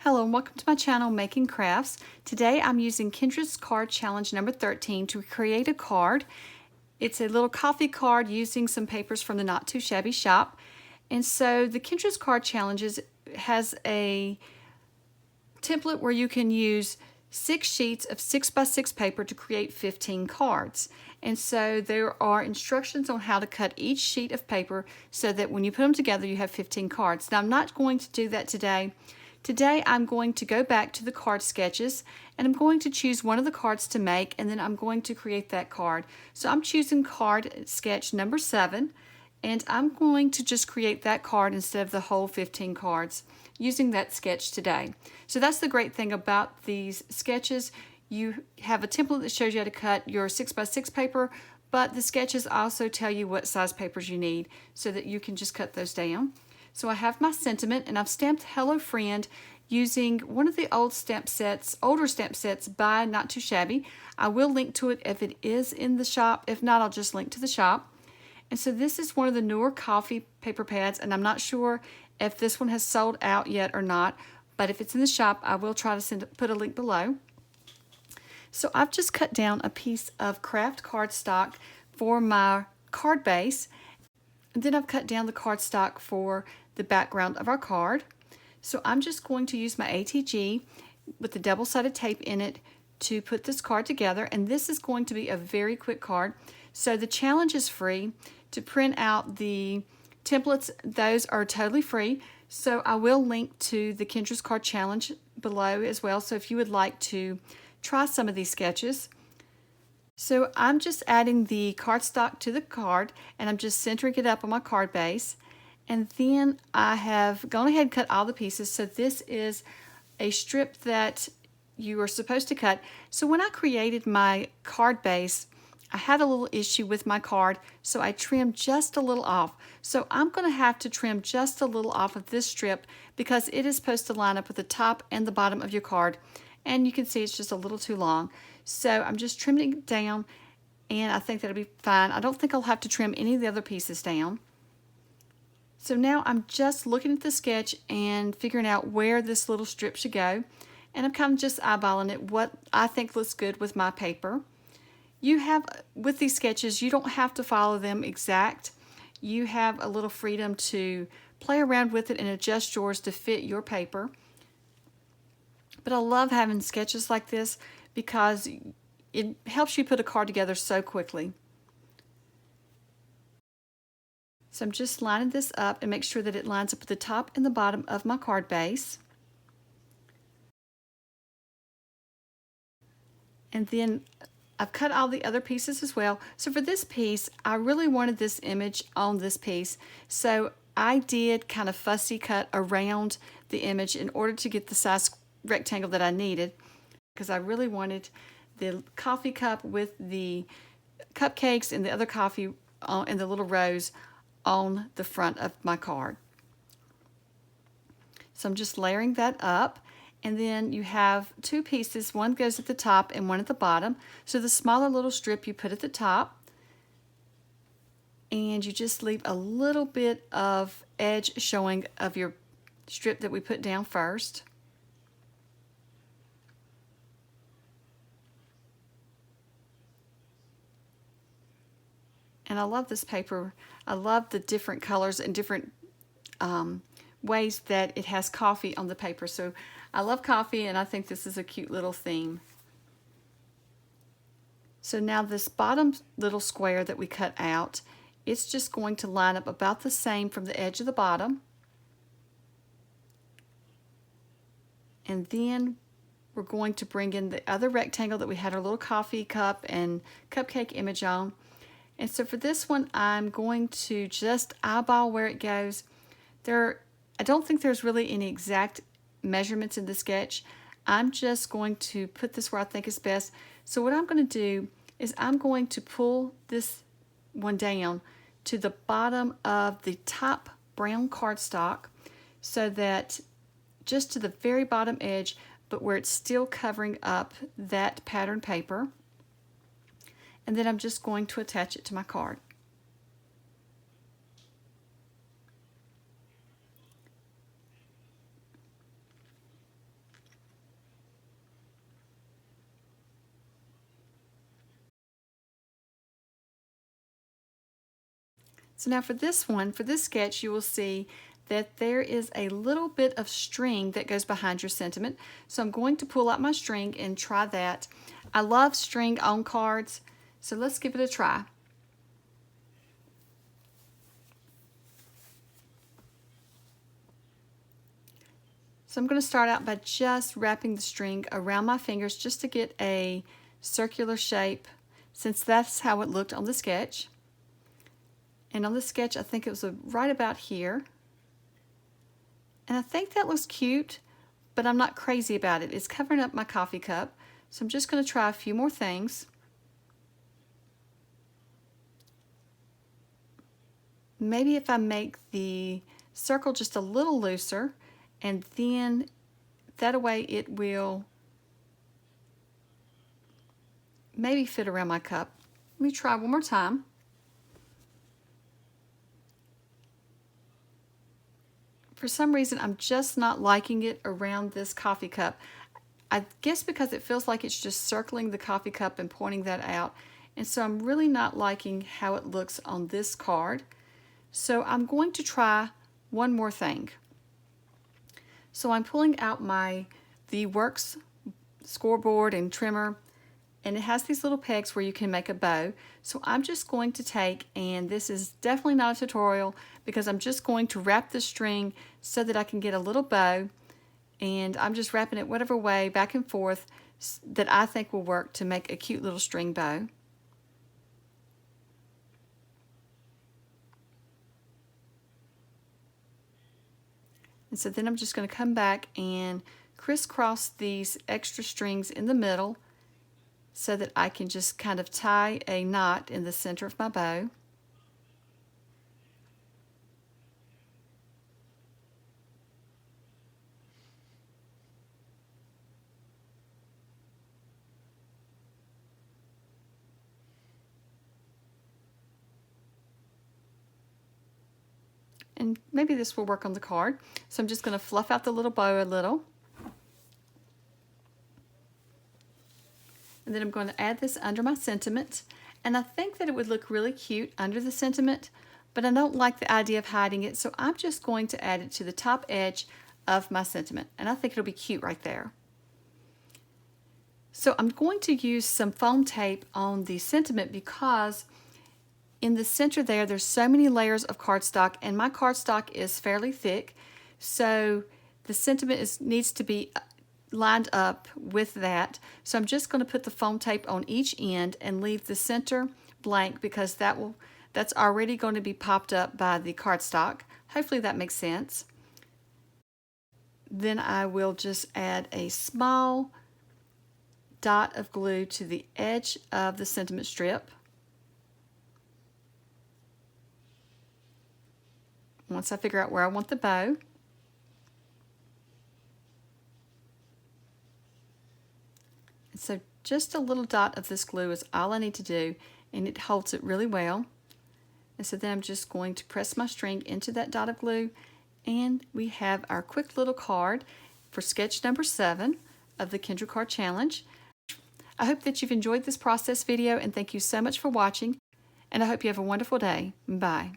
Hello and welcome to my channel Making Crafts. Today I'm using Kendra's Card Challenge number 13 to create a card. It's a little coffee card using some papers from the Not Too Shabby shop. And so the Kendra's Card Challenges has a template where you can use 6 sheets of 6x6 paper to create 15 cards. And so there are instructions on how to cut each sheet of paper so that when you put them together you have 15 cards. Now I'm not going to do that today. Today I'm going to go back to the card sketches and I'm going to choose one of the cards to make, and then I'm going to create that card. So I'm choosing card sketch number 7, and I'm going to just create that card instead of the whole 15 cards using that sketch today. So that's the great thing about these sketches. You have a template that shows you how to cut your 6x6 paper, but the sketches also tell you what size papers you need so that you can just cut those down. So I have my sentiment, and I've stamped Hello Friend using one of the older stamp sets by Not Too Shabby. I will link to it if it is in the shop. If not, I'll just link to the shop. And so this is one of the newer coffee paper pads, and I'm not sure if this one has sold out yet or not, but if it's in the shop, I will try to put a link below. So I've just cut down a piece of craft cardstock for my card base, and then I've cut down the cardstock for the background of our card. So I'm just going to use my ATG with the double-sided tape in it to put this card together, and this is going to be a very quick card. So the challenge is free. To print out the templates, those are totally free. So I will link to the Kendra's Card Challenge below as well, so if you would like to try some of these sketches. So I'm just adding the cardstock to the card, and I'm just centering it up on my card base. And then I have gone ahead and cut all the pieces. So this is a strip that you are supposed to cut. So when I created my card base, I had a little issue with my card, so I trimmed just a little off. So I'm going to have to trim just a little off of this strip because it is supposed to line up with the top and the bottom of your card. And you can see it's just a little too long. So I'm just trimming it down, and I think that'll be fine. I don't think I'll have to trim any of the other pieces down. So now I'm just looking at the sketch and figuring out where this little strip should go. And I'm kind of just eyeballing it, what I think looks good with my paper. You have, with these sketches, you don't have to follow them exact. You have a little freedom to play around with it and adjust yours to fit your paper. But I love having sketches like this because it helps you put a card together so quickly. So I'm just lining this up and make sure that it lines up with the top and the bottom of my card base. And then I've cut all the other pieces as well. So for this piece, I really wanted this image on this piece. So I did kind of fussy cut around the image in order to get the size rectangle that I needed, because I really wanted the coffee cup with the cupcakes and the other coffee in the little rows on the front of my card. So I'm just layering that up, and then you have two pieces. One goes at the top and one at the bottom. So the smaller little strip you put at the top, and you just leave a little bit of edge showing of your strip that we put down first. And I love this paper. I love the different colors and different ways that it has coffee on the paper. So I love coffee, and I think this is a cute little theme. So now this bottom little square that we cut out, it's just going to line up about the same from the edge of the bottom. And then we're going to bring in the other rectangle that we had our little coffee cup and cupcake image on. And so for this one, I'm going to just eyeball where it goes. I don't think there's really any exact measurements in the sketch. I'm just going to put this where I think is best. So what I'm going to do is I'm going to pull this one down to the bottom of the top brown cardstock, so that just to the very bottom edge, but where it's still covering up that pattern paper. And then I'm just going to attach it to my card. So now for this sketch, you will see that there is a little bit of string that goes behind your sentiment. So I'm going to pull out my string and try that. I love string on cards, so let's give it a try. So I'm going to start out by just wrapping the string around my fingers just to get a circular shape, since that's how it looked on the sketch. And on the sketch, I think it was right about here. And I think that looks cute, but I'm not crazy about it. It's covering up my coffee cup. So I'm just going to try a few more things. Maybe if I make the circle just a little looser, and then that way it will maybe fit around my cup. Let me try one more time. For some reason, I'm just not liking it around this coffee cup. I guess because it feels like it's just circling the coffee cup and pointing that out. And so I'm really not liking how it looks on this card. So I'm going to try one more thing. So I'm pulling out the Works scoreboard and trimmer, and it has these little pegs where you can make a bow. So I'm just going to take, and this is definitely not a tutorial, because I'm just going to wrap the string so that I can get a little bow, and I'm just wrapping it whatever way back and forth that I think will work to make a cute little string bow. And so then I'm just going to come back and crisscross these extra strings in the middle so that I can just kind of tie a knot in the center of my bow. And maybe this will work on the card. So I'm just going to fluff out the little bow a little. And then I'm going to add this under my sentiment. And I think that it would look really cute under the sentiment, but I don't like the idea of hiding it, so I'm just going to add it to the top edge of my sentiment. And I think it'll be cute right there. So I'm going to use some foam tape on the sentiment because in the center there's so many layers of cardstock, and my cardstock is fairly thick, so the sentiment needs to be lined up with that. So I'm just going to put the foam tape on each end and leave the center blank because that's already going to be popped up by the cardstock. Hopefully that makes sense. Then I will just add a small dot of glue to the edge of the sentiment strip. Once I figure out where I want the bow. So just a little dot of this glue is all I need to do, and it holds it really well. And so then I'm just going to press my string into that dot of glue, and we have our quick little card for sketch number 7 of the Kendra Card Challenge. I hope that you've enjoyed this process video, and thank you so much for watching, and I hope you have a wonderful day. Bye.